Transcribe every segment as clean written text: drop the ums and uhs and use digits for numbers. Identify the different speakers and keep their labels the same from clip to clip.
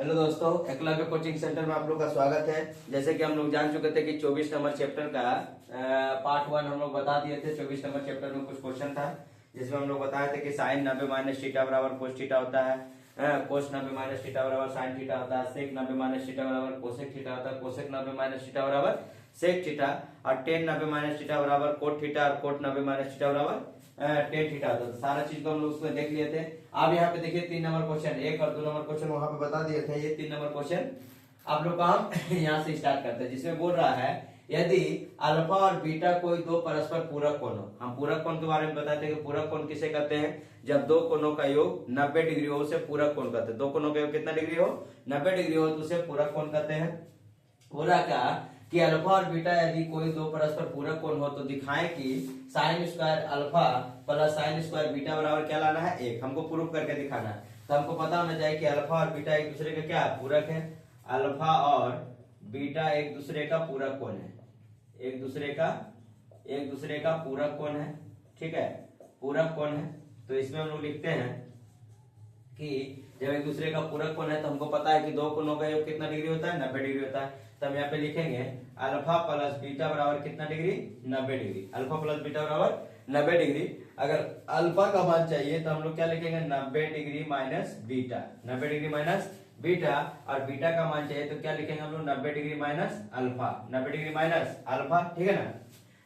Speaker 1: Hello दोस्तों, Eklavya coaching centre में आप लोग का स्वागत है। जैसे कि हम लोग जान चुके थे कि 24 नंबर चैप्टर का पार्ट 1 हम लोग बता दिए थे। 24 नंबर चैप्टर में कुछ क्वेश्चन था जिसमें हम लोग बताए थे कि साइन 90 माइनस थीटा बराबर कोस थीटा होता है, कोस 90 माइनस थीटा बराबर साइन थीटा होता है, सेक 90 माइनस थीटा बराबर कोसेक थीटा होता है, कोसेक 90 माइनस थीटा बराबर सेक थीटा, और टेन 90 माइनस थीटा बराबर कोट थीटा, और कोट 90 माइनस थीटा बराबर टेन थीटा होता है। सारा चीज को हम लोग उसमें देख लिए थे। अब यहाँ पे देखिए 3 नंबर क्वेश्चन, 1 और 2 नंबर क्वेश्चन वहां पे बता दिए थे। ये 3 नंबर क्वेश्चन आप लोग का हम यहाँ से स्टार्ट करते हैं, जिसमें बोल रहा है यदि अल्फा और बीटा कोई दो परस्पर पूरक कोण हो। हम पूरक कोण के बारे में बताते हैं कि पूरक कोण किसे कहते हैं, जब दो कोणों का योग 90 डिग्री हो उसे पूरक कोण कहते हैं। दो कोणों का योग कितना डिग्री हो, 90 डिग्री हो तो उसे पूरक कोण कहते हैं। बोला क्या कि अल्फा और बीटा यदि कोई दो परस्पर पूरक कोण हो तो दिखाएं कि sine square alpha plus sine square beta बराबर क्या लाना है, 1। हमको प्रूफ करके दिखाना है। तो हमको पता होना चाहिए कि अल्फा और बीटा एक दूसरे का क्या पूरक है। अल्फा और बीटा एक दूसरे का पूरक कोण है, एक दूसरे का पूरक कोण है। ठीक है, पूरक कोण है। तो इसमें हम लोग लिखते हैं कि जब एक दूसरे का पूरक कोण है तो हमको पता है कि दो कोणों का योग कितना डिग्री होता है, 90 डिग्री होता है। तो हम यहाँ पे लिखेंगे अल्फा प्लस बीटा बराबर कितना degree, 90 degree. Alpha plus beta बराबर 90 डिग्री। अगर अल्फा का मान चाहिए तो हम लोग क्या लिखेंगे, 90 degree minus beta, 90 degree minus beta. और बीटा का मान चाहिए तो क्या लिखेंगे हम लोग, 90 degree minus alpha, 90 degree minus alpha. ठीक है ना।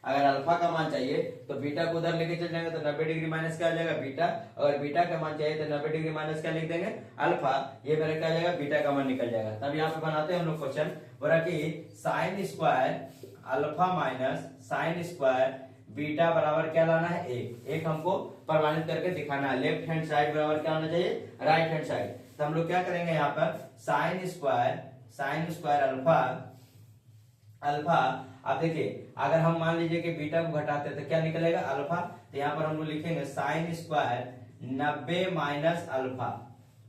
Speaker 1: अगर अल्फा का मान चाहिए तो बीटा को उधर लेके चल जाएंगे तो 90 डिग्री माइनस क्या आ जाएगा, बीटा। अगर बीटा का मान चाहिए तो 90 डिग्री माइनस क्या लिख देंगे, अल्फा। ये मेरा क्या आ जाएगा, बीटा का मान निकल जाएगा। तब यहाँ पे बनाते हैं हम लोग क्वेश्चन। बोला कि sine square alpha minus sine square beta बराबर क्या लाना है, 1। हमको प्रमाणित करके दिखाना है। लेफ्ट हैंड साइड बराबर क्या होना चाहिए, राइट हैंड साइड। तो हम लोग क्या करेंगे यहाँ पर, साइन स्क्वायर अल्फा। अब देखिए अगर हम मान लीजिए कि बीटा को घटाते हैं तो क्या निकलेगा, अल्फा। तो यहाँ पर हम लोग लिखेंगे साइन स्क्वायर 90 माइनस अल्फा।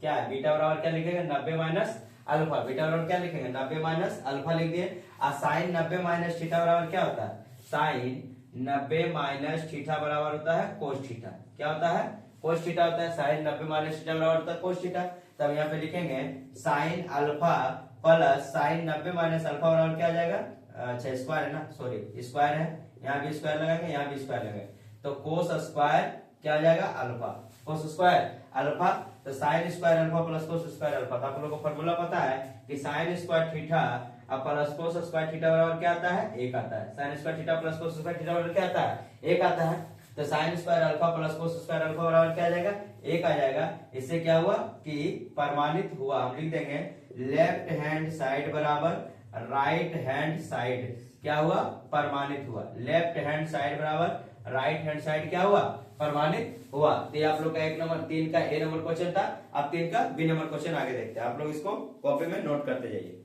Speaker 1: क्या है, बीटा बराबर क्या लिखेंगे, 90 माइनस अल्फा। बीटा बराबर क्या लिखेंगे, 90 माइनस अल्फा लिख दिए। और साइन 90 माइनस थीटा बराबर क्या होता है, साइन 90 माइनस थीटा बराबर होता है कोस थीटा। क्या होता है, कोस थीटा होता है। साइन 90 माइनस थीटा बराबर होता है कोस थीटा। तब यहाँ पे लिखेंगे sine alpha plus sign 90 minus alpha बराबर क्या आ जाएगा, अच्छा स्क्वायर है ना, सॉरी स्क्वायर है, यहाँ भी स्क्वायर लगाएंगे, यहाँ भी स्क्वायर लगाएंगे। तो कोस स्क्वायर क्या आ जाएगा, अल्फा। Cos square alpha. तो sine square alpha plus cos square alpha. तो आप लोगों को फॉर्मूला पता है कि साइन स्क्वायर थीटा और प्लस कोस स्क्वायर थीटा बराबर क्या आता है, 1 आता है। Sine square theta plus cos square theta बराबर क्या आता है, 1 आता है। तो sine square alpha plus cos square alpha बराबर क्या आ जाएगा, 1 आ जाएगा। इससे क्या हुआ कि प्रमाणित हुआ। हम लिख देंगे लेफ्ट हैंड साइड बराबर राइट हैंड साइड क्या हुआ, प्रमाणित हुआ। लेफ्ट हैंड साइड बराबर राइट हैंड साइड क्या हुआ, प्रमाणित हुआ। तो ये आप लोग का 1 नंबर 3 का ए नंबर क्वेश्चन था। अब 3 का बी नंबर क्वेश्चन आगे देखते हैं। आप लोग इसको कॉपी में नोट करते जाइए।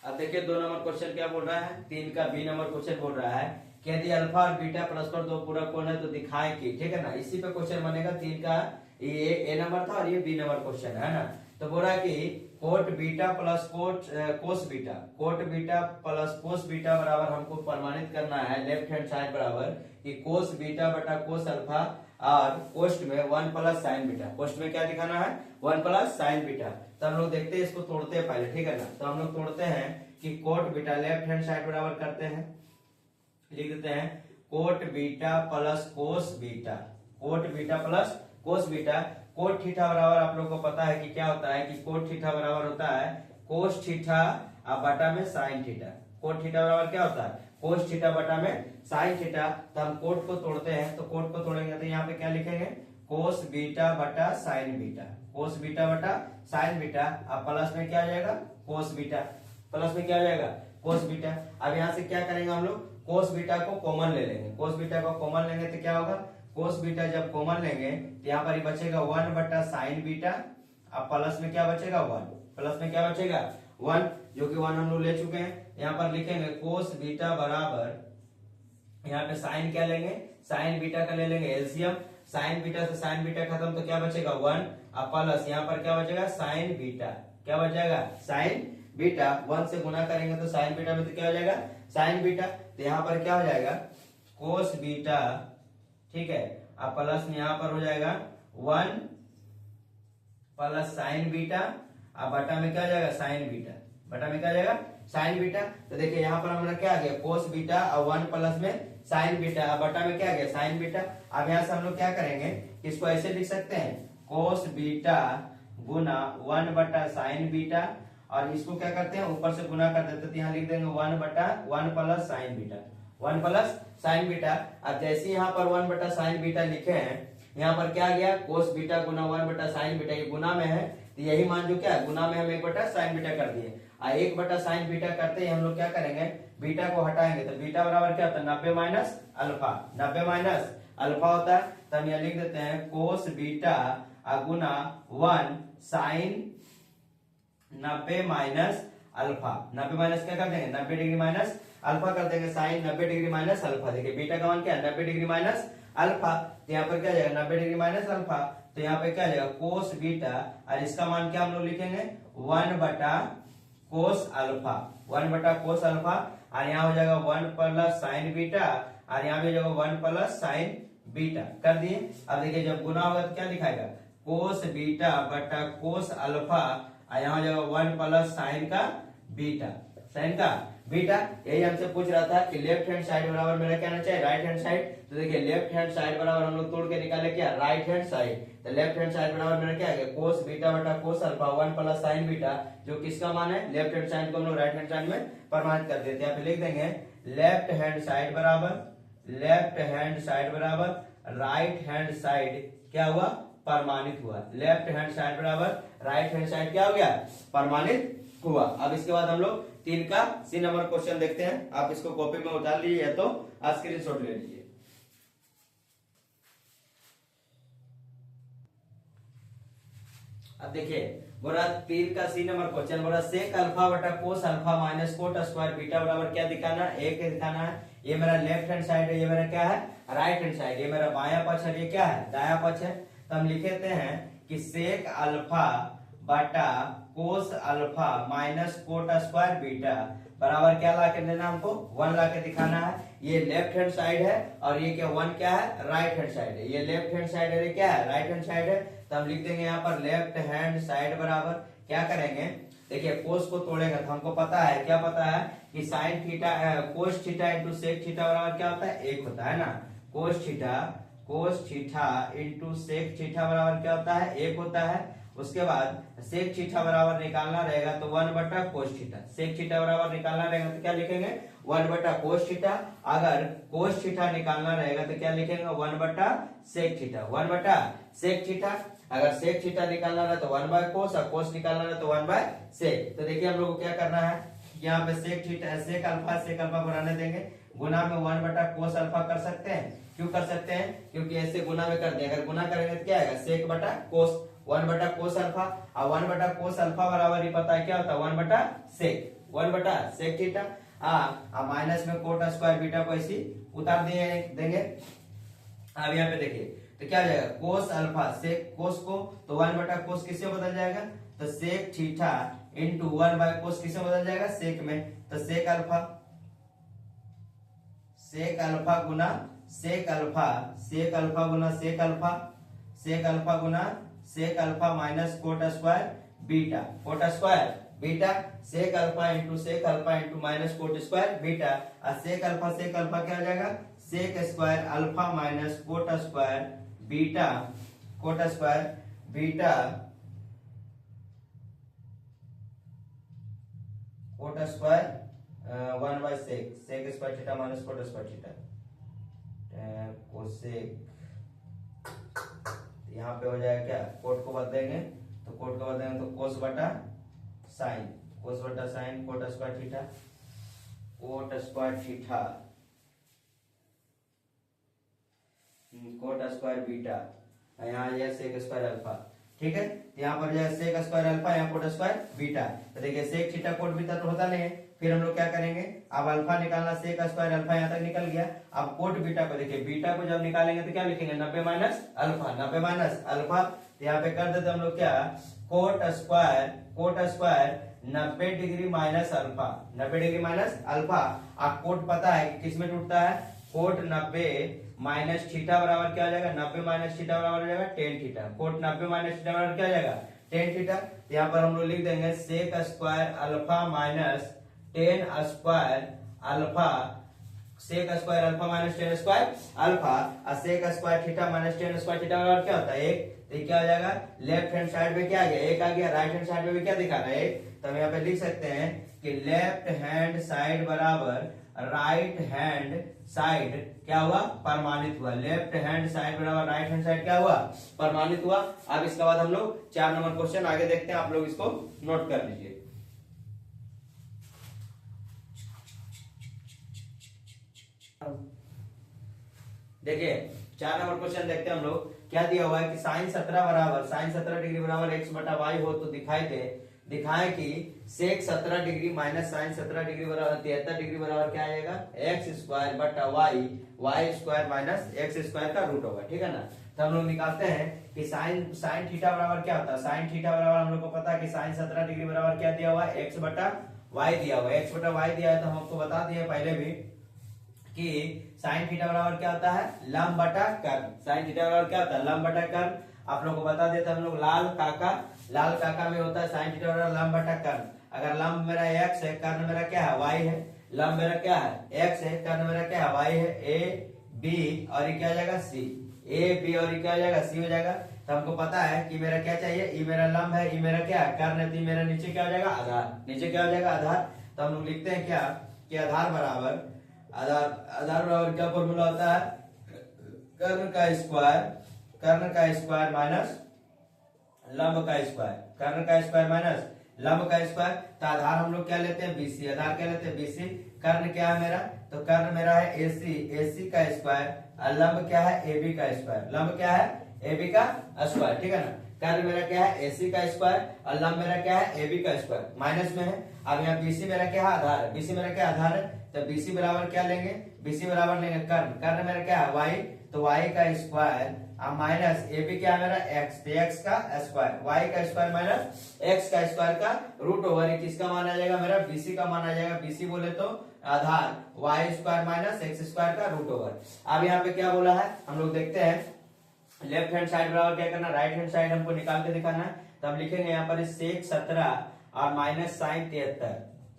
Speaker 1: अब देखिए 2 नंबर क्वेश्चन क्या बोल रहा है, 3 का बी नंबर क्वेश्चन बोल रहा है कि यदि अल्फा और बीटा परस्पर दो पूरक कोण है तो दिखाएं कि। ठीक है ना, इसी पे क्वेश्चन बनेगा। 3 का ये ए नंबर था और ये बी नंबर क्वेश्चन है ना। तो बोल रहा है कि cot beta plus cos beta plus cos beta बराबर हमको प्रमाणित करना है लेफ्ट हैंड साइड बराबर कि कोस बीटा बटा कोस अल्फा और कोष्ट में 1 प्लस साइन बीटा। कोष्ट में क्या दिखाना है, 1 प्लस साइन बीटा। तो हम लोग देखते हैं, इसको तोड़ते हैं पहले। ठीक है ना। तो हम लोग तोड़ते हैं कि cot beta left hand side बराबर करते हैं, लिख देते हैं cot beta plus cos beta, cot beta plus cos beta. Cot theta बराबर आप लोग को पता है कि क्या होता है कि कोट थीटा बराबर होता है कोस थीटा बटा में साइन थीटा। कोट थीटा बराबर क्या होता है, कोस थीटा बटा में साइन थीटा। तो हम कोट को तोड़ते हैं, तो कोट को तोड़ेंगे तो यहाँ पे क्या लिखेंगे, कोस बीटा बटा साइन बीटा, कोस बीटा बटा साइन बीटा। अब प्लस में क्या आ जाएगा, कोस बीटा। प्लस में क्या आ जाएगा, कोस बीटा। अब यहाँ से क्या करेंगे हम लोग, कोस बीटा को कॉमन ले लेंगे। कोस बीटा को कॉमन लेंगे तो क्या होगा, कोस बीटा जब कॉमन लेंगे तो यहाँ पर ही बचेगा 1 बटा साइन बीटा। अब प्लस में क्या बचेगा, 1। प्लस में क्या बचेगा, 1, जो कि 1 हम लोग ले चुके हैं। यहाँ पर लिखेंगे कोस बीटा बराबर, यहाँ पे साइन क्या लेंगे, साइन बीटा का ले लेंगे एलसीएम। साइन बीटा से साइन बीटा खत्म तो क्या बचेगा, 1। अब प्लस यहाँ पर क्या बचेगा, साइन बीटा। क्या बचेगा, साइन बीटा। 1 से गुना करेंगे तो साइन बीटा में तो क्या हो जाएगा, साइन बीटा। तो यहाँ पर क्या हो जाएगा, कोस बीटा। ठीक है, अब प्लस में यहाँ पर हो जाएगा 1 प्लस साइन बीटा, अब बटा में क्या हो जाएगा साइन बीटा, बटा में क्या हो जाएगा साइन बीटा। तो देखिए यहाँ पर हमारा क्या आ गया कोस बीटा और 1 प्लस में साइन बीटा, अब बटा में क्या आ गया साइन बीटा। अब यहाँ से हम लोग क्या करेंगे, इसको ऐसे लिख सकते हैं कोस बीटा गुना 1 बटा साइन बीटा, और इसको क्या करते हैं ऊपर से गुना कर देते हैं, तो यहाँ लिख देंगे 1 बटा 1 plus sign beta, 1 plus sign beta. अब जैसे यहाँ पर 1 बटा साइन बीटा लिखे हैं, यहाँ पर क्या आ गया कोस बीटा गुना 1 बटा साइन बीटा, ये गुना में है तो यही मान जो क्या है गुना में हम 1 बटा साइन बीटा कर दिए। 1 बटा साइन बीटा करते ही हम लोग क्या करेंगे बीटा को हटाएंगे, तो बीटा बराबर क्या होता है 90 माइनस अल्फा, 90 माइनस अल्फा होता है। तो हम यहाँ लिख देते हैं कोस बीटा गुना 1 साइन 90 माइनस अल्फा, 90 माइनस क्या कर देंगे 90 डिग्री माइनस अल्फा कर देंगे, साइन 90 डिग्री माइनस अल्फा। देखिए बीटा का मान क्या है 90 डिग्री माइनस अल्फा, तो यहाँ पर क्या आ जाएगा 90 डिग्री माइनस अल्फा, तो यहाँ पे क्या आ जाएगा कोस बीटा, और इसका मान क्या हम लोग लिखेंगे 1 बटा कोस अल्फा, 1 बटा कोस अल्फा, और यहाँ हो जाएगा 1 प्लस साइन बीटा, और यहाँ पे हो जाएगा 1 प्लस साइन बीटा कर दिए। अब देखिए जब गुना होगा तो क्या लिखाएगा कोस बीटा बटा कोस अल्फा, और यहाँ हो जाएगा 1 प्लस साइन का बीटा, साइन का बीटा। यही हमसे पूछ रहा था कि लेफ्ट हैंड साइड बराबर मेरा क्या आना चाहिए राइट हैंड साइड, तो देखिए लेफ्ट हैंड साइड बराबर हम लोग तोड़ के निकाले क्या राइट हैंड साइड, तो लेफ्ट हैंड साइड बराबर मेरा क्या है कोस बीटा बटा cos alpha 1 plus sign beta, जो किसका मान है लेफ्ट हैंड साइड को हम लोग राइट हैंड साइड में प्रमाणित कर देते हैं। यहाँ पे लिख देंगे लेफ्ट हैंड साइड बराबर, लेफ्ट हैंड साइड बराबर राइट हैंड साइड क्या हुआ प्रमाणित हुआ, लेफ्ट हैंड साइड बराबर राइट हैंड साइड क्या हो गया प्रमाणित हुआ। अब इसके बाद हम लोग 3 का सी नंबर क्वेश्चन देखते हैं, आप इसको कॉपी में उतार लीजिए तो स्क्रीनशॉट ले लीजिए। अब देखिए बोला 3 का सी नंबर क्वेश्चन बोला सेक अल्फा बटा cos alpha minus cot square beta बराबर क्या दिखाना है एक दिखाना है। ये मेरा लेफ्ट हैंड साइड है, ये मेरा क्या है राइट हैंड साइड, ये मेरा बायां पक्ष है, ये क्या है दायां पक्ष है। तो हम लिखते हैं कि सेक अल्फा बटा cos alpha minus cot square beta बराबर क्या ला के देना हमको 1 ला के दिखाना है। ये लेफ्ट हैंड साइड है और ये क्या 1 क्या है राइट हैंड साइड है, ये लेफ्ट हैंड साइड है, ये क्या है राइट हैंड साइड है। तो हम लिख देंगे यहाँ पर लेफ्ट हैंड साइड बराबर क्या करेंगे, देखिए कोस को तोड़ेगा तो हमको पता है क्या पता है कि sine theta cos theta into sec theta बराबर क्या होता है 1 होता है ना, cos theta into sec theta बराबर क्या होता है 1 होता है। उसके बाद सेक थीटा बराबर निकालना रहेगा तो 1 बटा कोस थीटा, सेक थीटा बराबर निकालना रहेगा तो क्या लिखेंगे 1 बटा कोस थीटा, अगर कोस थीटा निकालना रहेगा तो क्या लिखेंगे 1 बटा सेक थीटा, 1 बटा सेक थीटा। अगर सेक थीटा निकालना रहे तो 1 बाय कोस, और कोस निकालना रहे तो 1 बाय सेक। तो देखिए हम लोग को क्या करना है, यहाँ पे सेक थीटा सेक अल्फा को रहने देंगे, गुना में 1 बटा कोस अल्फा कर सकते हैं। क्यों कर सकते हैं, क्योंकि ऐसे गुना में कर दें, अगर गुना करेंगे तो क्या आएगा सेक बटा कोस 1 बटा कोस अल्फा, और 1 बटा कोस अल्फा बराबर ही पता है क्या होता है 1 बटा सेक, 1 बटा सेक थीटा। माइनस में कोट स्क्वायर बीटा को ऐसी उतार देंगे। अब यहाँ पे देखिए तो क्या आ जाएगा कोस अल्फा सेक कोस को, तो 1 बटा कोस किससे बदल जाएगा, तो sec theta into 1 by cos किससे बदल जाएगा सेक में, तो सेक अल्फा गुना सेक अल्फा, सेक अल्फा गुना सेक अल्फा, सेक अल्फा गुना sec alpha minus cot square beta, cot square beta, sec alpha into minus cot square beta, और sec alpha क्या हो जाएगा sec square alpha minus cot square beta, cot square beta, cot square 1 by sec, sec square theta minus cot square theta cosec. यहाँ पे हो जाएगा क्या coat को बदलेंगे तो कोट को बदलेंगे तो कोस बटा साइन, कोस बटा sine cot square theta, cot square theta cot square beta, यहाँ आ जाए सेक स्क्वायर अल्फा, ठीक है। यहाँ पर जाए सेक स्क्वायर अल्फा, यहाँ कोट स्क्वायर बीटा। तो देखिए सेक थीटा कोट बीटा तो होता नहीं है, फिर हम लोग क्या करेंगे अब अल्फा निकालना, सेक स्क्वायर अल्फा यहाँ तक निकल गया। अब कोट बीटा को देखिए, बीटा को जब निकालेंगे तो क्या लिखेंगे 90 माइनस अल्फा, 90 माइनस अल्फा। तो यहाँ पे कर देते हम लोग क्या coat square 90 degree minus alpha, 90 degree minus alpha. अब कोट पता है कि किस में टूटता है, कोट 90 माइनस थीटा बराबर क्या हो जाएगा, 90 माइनस थीटा बराबर हो जाएगा tan theta. Cot 90 minus theta बराबर क्या हो जाएगा, टेन थीटा। तो यहाँ पर हम लोग लिख देंगे sec square alpha minus tan square alpha, sec square alpha minus tan square alpha और sec square theta minus tan square theta बराबर क्या होता है, एक। तो ये क्या हो जाएगा, लेफ्ट हैंड साइड में क्या आ गया, एक आ गया, राइट हैंड साइड में भी क्या दिखा रहा है, एक। तो हम यहाँ पे लिख सकते हैं कि लेफ्ट हैंड साइड बराबर राइट हैंड साइड क्या हुआ, परमाणित हुआ। लेफ्ट हैंड साइड बराबर राइट हैंड साइड क्या हुआ, परमाणित हुआ। अब इसके बाद हम लोग 4 नंबर क्वेश्चन आगे देखते हैं, आप लोग इसको नोट कर लीजिए। देखिए 4 नंबर क्वेश्चन देखते हैं हम लोग। क्या दिया हुआ है कि साइन 17 डिग्री बराबर एक्स बटा वाई हो तो दिखाए कि sec 17 degree minus sine 17 degree बराबर 73 डिग्री बराबर क्या आएगा, एक्स स्क्वायर बटा Y square minus x square का रूट होगा, ठीक है ना। तो हम लोग निकालते हैं कि साइन थीटा बराबर क्या होता है, साइन थीटा बराबर हम लोग को पता है कि साइन 17 डिग्री बराबर क्या दिया हुआ है, एक्स बटा वाई दिया हुआ है। एक्स बटा वाई दिया है तो हम आपको बता दिए पहले भी कि साइन थीटा बराबर क्या होता है, लंब बटा कर्ण। साइन थीटा बराबर क्या होता है, लंब बटा कर्ण। आप लोगों को बता देते हम लोग लाल काका में होता है साइन थीटा बराबर लंब बटा कर्ण। अगर लंब मेरा एक्स है, कर्ण मेरा क्या है, वाई है। लंब मेरा क्या है, एक्स है, कर्ण मेरा क्या है, वाई है। ए बी और ये क्या हो जाएगा, सी। ए बी और ये क्या हो जाएगा, सी हो जाएगा। तो हमको पता है कि मेरा क्या चाहिए, ई मेरा लंब है, ई मेरा क्या है, कर्ण है, तो मेरा नीचे क्या हो जाएगा, आधार। नीचे क्या हो जाएगा, आधार। तो हम लोग लिखते हैं क्या कि आधार बराबर क्या फॉर्मूला होता है, कर्ण का स्क्वायर माइनस लंब का स्क्वायर, कर्ण का स्क्वायर माइनस लंब का स्क्वायर। तो आधार हम लोग क्या लेते हैं, बीसी। आधार क्या लेते हैं, बीसी। कर्ण क्या है मेरा, तो कर्ण मेरा है एसी का स्क्वायर और लंब क्या है, एबी का स्क्वायर। लंब क्या है, एबी का स्क्वायर, ठीक है ना। कर्ण मेरा क्या है, एसी का स्क्वायर और लंब मेरा क्या है, एबी का स्क्वायर। माइनस में है। अब यहाँ बीसी मेरा क्या है, आधार है। बीसी मेरा क्या आधार है, तो बीसी बराबर क्या लेंगे, बीसी बराबर लेंगे कर्ण मेरा क्या है, वाई, तो वाई का स्क्वायर माइनस एबी क्या है मेरा, एक्स, एक्स का स्क्वायर, वाई का स्क्वायर माइनस एक्स का स्क्वायर का रूट ओवर। किसका मान आ जाएगा मेरा, बीसी का मान आ जाएगा। बीसी बोले तो आधार y square minus x square का रूट ओवर। अब यहाँ पे क्या बोला है हम लोग देखते हैं। लेफ्ट हैंड साइड बराबर क्या करना, राइट हैंड साइड हमको निकाल के दिखाना है। तो हम लिखेंगे यहाँ पर सेक 17 और माइनस साइन 73।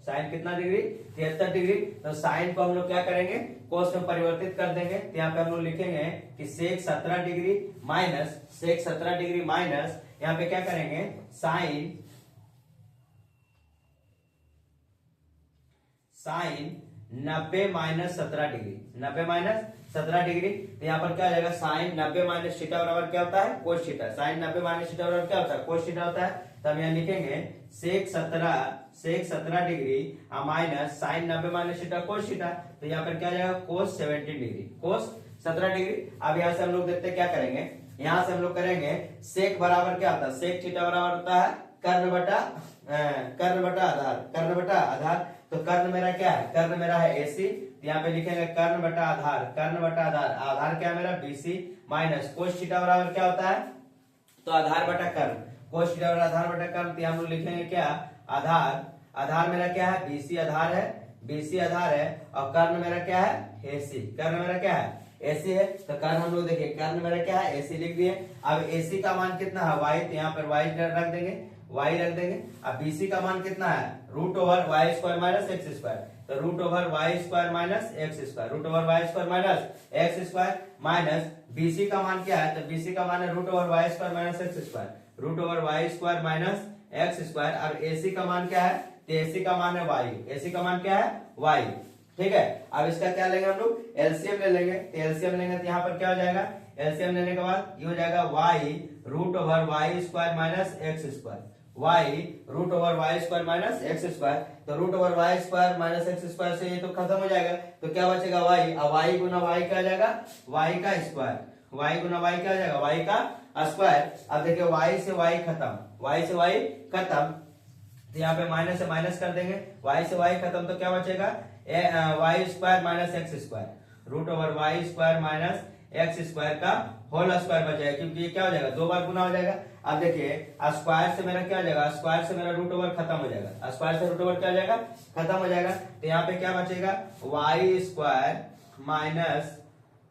Speaker 1: साइन कितना डिग्री, 73 डिग्री। तो साइन को हम लोग क्या करेंगे, कोस में परिवर्तित कर देंगे। तो यहाँ पे हम लोग लिखेंगे कि सेक 17 डिग्री माइनस यहाँ पे क्या करेंगे, sine 90 minus 17 degree, 90 minus 17 degree. तो यहाँ पर क्या हो जाएगा, साइन 90 माइनस थीटा बराबर क्या होता है, cos theta. Sine 90 minus theta बराबर क्या होता है, कोस थीटा होता है। तो हम यहाँ लिखेंगे sec 17 degree minus sine 90 minus theta cos theta. तो यहाँ पर क्या हो जाएगा, कोस 17 डिग्री, कोस 17 डिग्री। अब यहाँ से हम लोग देखते हैं क्या करेंगे, यहाँ से हम लोग करेंगे सेक बराबर क्या होता है, सेक थीटा बराबर होता है कर्ण बटा आधार। तो कर्ण मेरा क्या है, कर्ण मेरा है एसी। तो यहाँ पे लिखेंगे कर्ण बटा आधार। आधार क्या है मेरा, बीसी माइनस कोस थीटा बराबर क्या होता है, तो आधार बटा कर्ण, कोस थीटा बराबर आधार बटा कर्ण। तो हम लोग लिखेंगे क्या, आधार मेरा क्या है, बीसी आधार है और कर्ण मेरा क्या है, एसी। कर्ण मेरा क्या है, एसी है। तो कर्ण हम लोग देखिए, कर्ण मेरा क्या है, एसी लिख दिए। अब एसी का मान कितना है, वाई। तो यहाँ पर वाई रख देंगे। अब बीसी का मान कितना है, root over Y square minus x square. तो root over Y square minus x square minus BC का मान क्या है, तो बीसी का मान है root over Y square minus x square. अब एसी का मान क्या है, तो एसी का मान है वाई। ठीक है। अब इसका क्या लेंगे हम लोग, एलसीएम ले लेंगे। तो एलसीएम लेंगे तो यहाँ पर क्या हो जाएगा, एलसीएम लेने के बाद ये हो जाएगा y root over Y square minus x square. तो root over Y square minus x square से ये तो खत्म हो जाएगा। तो क्या बचेगा, वाई। अब वाई गुना वाई क्या हो जाएगा, वाई का स्क्वायर। वाई गुना वाई क्या हो जाएगा, वाई का स्क्वायर। अब देखिए वाई से वाई खत्म। तो यहाँ पे माइनस से माइनस कर देंगे, वाई से वाई खत्म। तो क्या बचेगा, Y square minus x square. Root over Y square minus x square का होल स्क्वायर बचेगा, क्योंकि ये क्या हो जाएगा, 2 बार गुना हो जाएगा। अब देखिए स्क्वायर से मेरा क्या हो जाएगा, स्क्वायर से मेरा रूट ओवर खत्म हो जाएगा। स्क्वायर से रूट ओवर क्या हो जाएगा, खत्म हो जाएगा। तो यहाँ पे क्या बचेगा, वाई स्क्वायर माइनस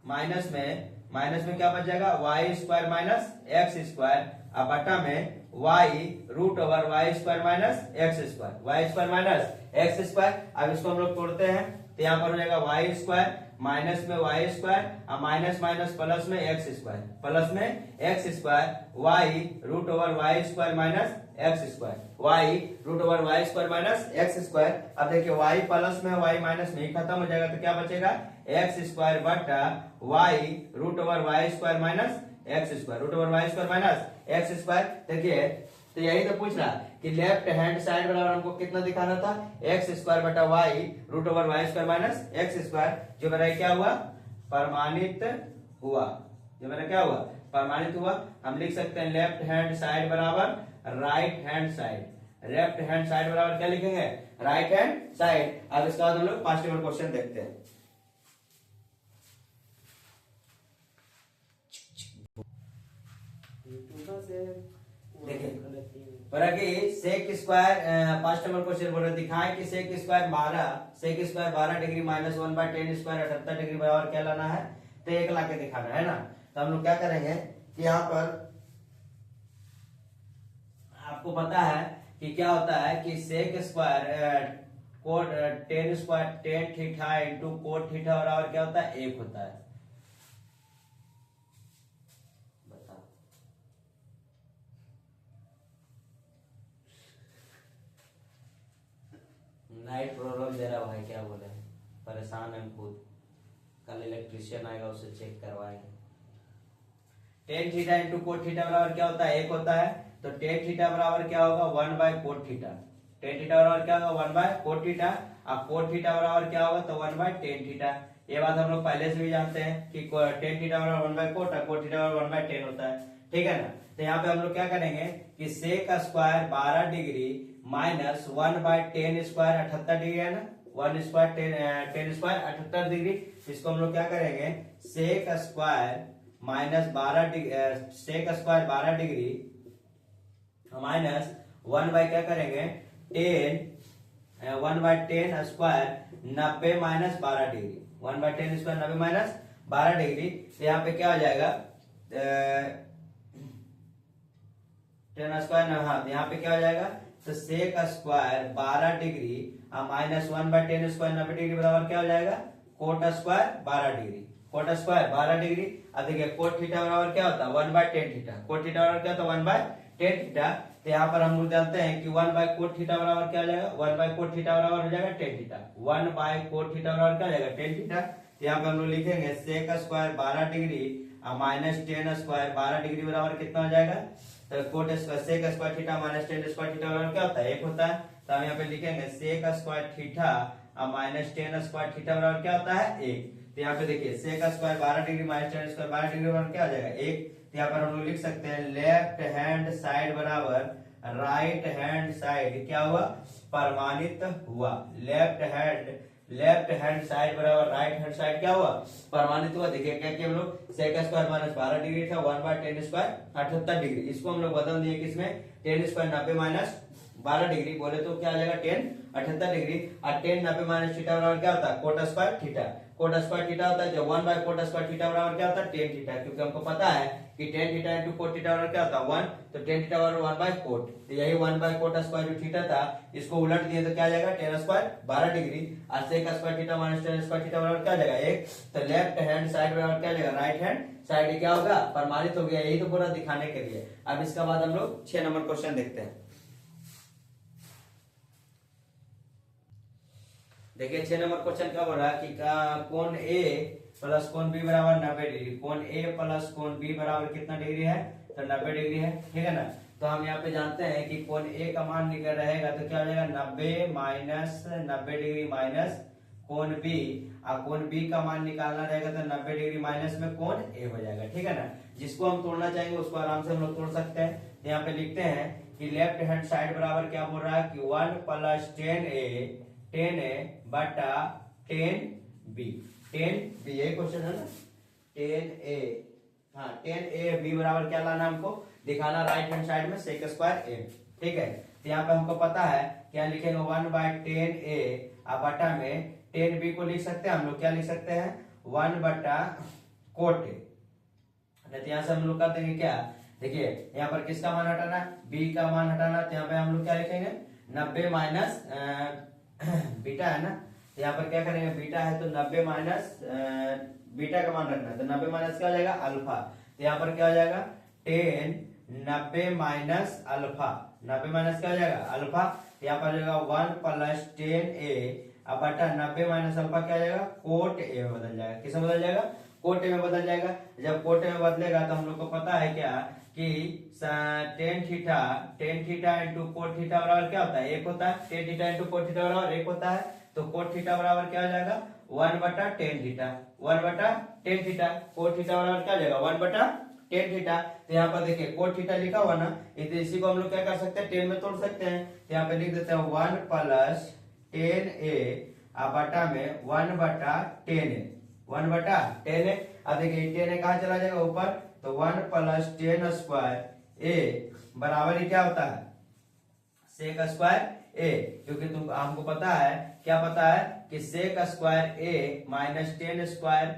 Speaker 1: माइनस में क्या बच जाएगा, Y square minus x square, अब बटा में Y root over Y square minus x square, Y square minus x square. अब इसको हम लोग तोड़ते हैं तो यहाँ पर हो जाएगा वाई स्क्वायर माइनस में वाई स्क्वायर, अब माइनस माइनस प्लस में एक्स स्क्वायर, प्लस में X square, Y root over Y square minus x square, Y root over Y square minus x square. अब देखिए वाई प्लस में Y minus में खत्म हो जाएगा तो क्या बचेगा, एक्स स्क्वायर बटा Y root over Y square minus x square, root over Y square minus x square. देखिए तो यही तो पूछ रहा कि लेफ्ट हैंड साइड बराबर हमको कितना दिखाना था, एक्स स्क्वायर बटा Y root over Y square minus x square, जो मेरा क्या हुआ, प्रमाणित हुआ, जो मेरा क्या हुआ, प्रमाणित हुआ। हम लिख सकते हैं लेफ्ट हैंड साइड बराबर right hand side, left hand side बराबर क्या लिखेंगे, राइट हैंड साइड। अब इसके बाद हम लोग 5 नंबर क्वेश्चन देखते हैं। देखिए बोला कि सेक स्क्वायर 5 नंबर क्वेश्चन बोल रहे दिखाए कि sec square 12 degree minus 1/10 square 78 degree बराबर क्या लाना है, तो 1 ला के दिखाना है ना। तो हम लोग क्या करेंगे कि यहाँ पर आपको पता है कि क्या होता है कि sec square cot 10 square 10 theta into cot theta बराबर क्या होता है, 1 होता है। नाइट प्रॉब्लम दे रहा भाई, क्या बोले, परेशान है खुद, कल इलेक्ट्रिशियन आएगा उसे चेक करवाएंगे। Tan theta into cot theta बराबर क्या होता है, 1 होता है। तो टेन थीटा बराबर क्या होगा, 1/कोट थीटा, टेन थीटा बराबर क्या होगा, 1/कोट थीटा। अब कोट थीटा बराबर क्या होगा, तो 1/टेन थीटा। ये बात हम लोग पहले से भी जानते हैं कि टेन थीटा बराबर 1/कोट और कोट थीटा बराबर 1/10 होता है, ठीक है ना। तो यहाँ पे हम लोग क्या करेंगे कि sec square 12 degree minus 1/10 square 78 degree है ना, 1 स्क्वायर 10 स्क्वायर 78 डिग्री। इसको हम लोग क्या करेंगे, sec square minus 12 degree, sec square 12 degree minus 1 by क्या करेंगे 10, 1/10 square 90 minus 12 degree, 1/10 square 90 minus 12 degree. तो यहाँ पे क्या हो जाएगा 10 स्क्वायर, हाँ यहाँ पे क्या हो जाएगा, तो sec square 12 degree minus 1/10 square 90 degree बराबर क्या हो जाएगा, cot square 12 degree, cot square 12 degree. अब देखिए कोट थीटा बराबर क्या होता है, 1/10 थीटा, कोट थीटा बराबर क्या होता है, 1/10 थीटा। तो यहाँ पर हम लोग जानते हैं कि 1/कोट थीटा बराबर क्या हो जाएगा, 1/कोट थीटा बराबर हो जाएगा 10 थीटा, 1/कोट थीटा बराबर क्या हो जाएगा 10 थीटा। तो यहाँ पे हम लोग लिखेंगे sec square 12 degree minus 10 square 12 degree बराबर कितना हो जाएगा, तो cot square sec square theta minus 10 square theta बराबर क्या होता है, 1 होता है। तो हम यहाँ पे लिखेंगे sec square theta minus 10 square theta बराबर क्या होता है, 1। तो यहाँ पे देखिए sec square 12 degree minus 10 square 12 degree बराबर क्या हो जाएगा, 1। तो यहाँ पर हम लोग लिख सकते हैं लेफ्ट हैंड साइड बराबर राइट हैंड साइड क्या हुआ, प्रमाणित हुआ। लेफ्ट हैंड साइड बराबर राइट हैंड साइड क्या हुआ, प्रमाणित हुआ। देखिए क्या किया हम लोग, सेक स्क्वायर माइनस 12 डिग्री था, 1/10 स्क्वायर 78 डिग्री, इसको हम लोग बदल दिए किसमें, 10 स्क्वायर 90 माइनस 12 डिग्री, बोले तो क्या आ जाएगा 10 78 डिग्री। और 10 90 माइनस थीटा बराबर क्या होता है, coat square theta, cot square theta होता है, जो 1/कोट स्क्वायर थीटा बराबर क्या होता है 10 थीटा, क्योंकि हमको पता है कि 10 थीटा इंटू कोट थीटा बराबर क्या होता है 1, तो 10 थीटा बराबर 1/कोट। तो यही 1/कोट स्क्वायर जो थीटा था इसको उलट दिए तो क्या आ जाएगा 10 स्क्वायर 12 डिग्री, और sec square theta minus 10 square theta बराबर क्या आ जाएगा 1। तो लेफ्ट हैंड साइड बराबर क्या आ जाएगा, राइट हैंड साइड क्या होगा, प्रमाणित हो गया। यही तो पूरा दिखाने के लिए। अब इसका बाद हम लोग 6 नंबर क्वेश्चन देखते हैं। देखिए 6 नंबर क्वेश्चन क्या बोल रहा है कि कोण ए प्लस कोण बी बराबर 90 डिग्री, कोण ए प्लस कोण बी बराबर कितना डिग्री है, तो 90 डिग्री है, ठीक है ना। तो हम यहाँ पे जानते हैं कि कोण ए का मान निकल रहेगा तो क्या हो जाएगा 90 माइनस 90 डिग्री माइनस कोण बी, और कोण बी का मान निकालना रहेगा तो 90 डिग्री माइनस में कोण ए हो जाएगा, ठीक है ना। जिसको हम तोड़ना चाहेंगे उसको आराम से हम लोग तोड़ सकते हैं। यहाँ पे लिखते हैं कि लेफ्ट हैंड साइड बराबर क्या बोल रहा है कि 1 + 10a बटा 10b, 10b यही क्वेश्चन है ना, 10a, हाँ 10ab बराबर क्या लाना हमको, दिखाना राइट हैंड साइड में सेक स्क्वायर a, ठीक है। तो यहाँ पे हमको पता है क्या लिखेंगे 1/10a, अब बटा में 10b को लिख सकते हैं हम लोग, क्या लिख सकते हैं 1 बटा कोट ए। तो यहाँ से हम लोग कर देंगे क्या, देखिए यहाँ पर किसका मान हटाना, बी का मान हटाना, तो यहाँ पे हम लोग क्या लिखेंगे 90 माइनस बीटा है ना, तो यहाँ पर क्या करेंगे बीटा है तो 90 माइनस बीटा का मान रखना है, तो 90 माइनस क्या हो जाएगा अल्फा, तो यहाँ पर क्या हो जाएगा 10 90 माइनस अल्फा, 90 माइनस क्या हो जाएगा अल्फा, तो यहाँ पर हो जाएगा 1 प्लस 10a अब बटा 90 माइनस अल्फा क्या हो जाएगा कोट ए में बदल जाएगा, किसमें बदल जाएगा कोट ए में बदल जाएगा। जब कोट ए में बदलेगा तो हम लोग को पता है क्या कि tan theta into cot theta बराबर क्या होता है एक होता है, tan theta into cot theta बराबर एक होता है, तो कोट थीटा बराबर क्या हो जाएगा 1 बटा टेन थीटा, 1 बटा टेन थीटा, कोट थीटा बराबर क्या हो जाएगा 1 बटा टेन थीटा। तो यहाँ पर देखिए कोट थीटा लिखा हुआ ना, इसी को हम लोग क्या कर सकते हैं 10 में तोड़ सकते हैं, तो यहाँ पे लिख देते हैं 1 प्लस 10a बटा में 1 बटा 10a, 1 बटा 10a। अब देखिए 10a कहाँ चला जाएगा ऊपर, तो 1 प्लस 10 स्क्वायर a बराबर ही क्या होता है सेक स्क्वायर ए, क्योंकि तुम हमको पता है क्या पता है कि sec square A minus 10 square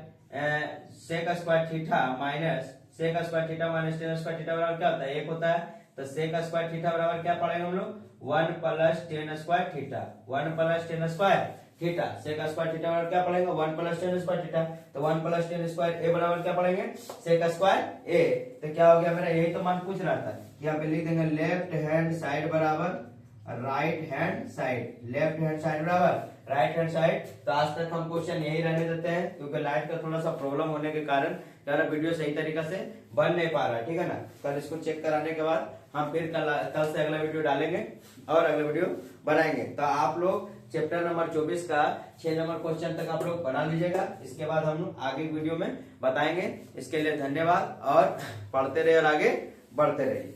Speaker 1: sec square theta minus sec square theta minus 10 square theta बराबर क्या होता है एक होता है, तो सेक स्क्वायर थीटा बराबर क्या पढ़ेंगे हम लोग 1 plus 10 square theta, 1 plus 10 square theta, sec square theta बराबर क्या पढ़ेंगे 1 प्लस 10 स्क्वायर थीटा, तो 1 प्लस 10 स्क्वायर ए बराबर क्या पढ़ेंगे सेक स्क्वायर ए। तो क्या हो गया मेरा यही तो मान पूछ रहा था, यहाँ पे लिख देंगे लेफ्ट हैंड साइड बराबर right hand side, left hand side बराबर राइट हैंड साइड। तो आज तक हम क्वेश्चन यही रहने देते हैं, क्योंकि लाइट का थोड़ा सा प्रॉब्लम होने के कारण मेरा वीडियो सही तरीके से बन नहीं पा रहा है, ठीक है ना। कल इसको चेक कराने के बाद हम फिर कल से अगला वीडियो डालेंगे और अगला वीडियो बनाएंगे। तो आप लोग चैप्टर नंबर 24 का 6 नंबर क्वेश्चन तक आप लोग बना लीजिएगा, इसके बाद हम आगे वीडियो में बताएंगे। इसके लिए धन्यवाद और पढ़ते रहिए और आगे बढ़ते रहिए।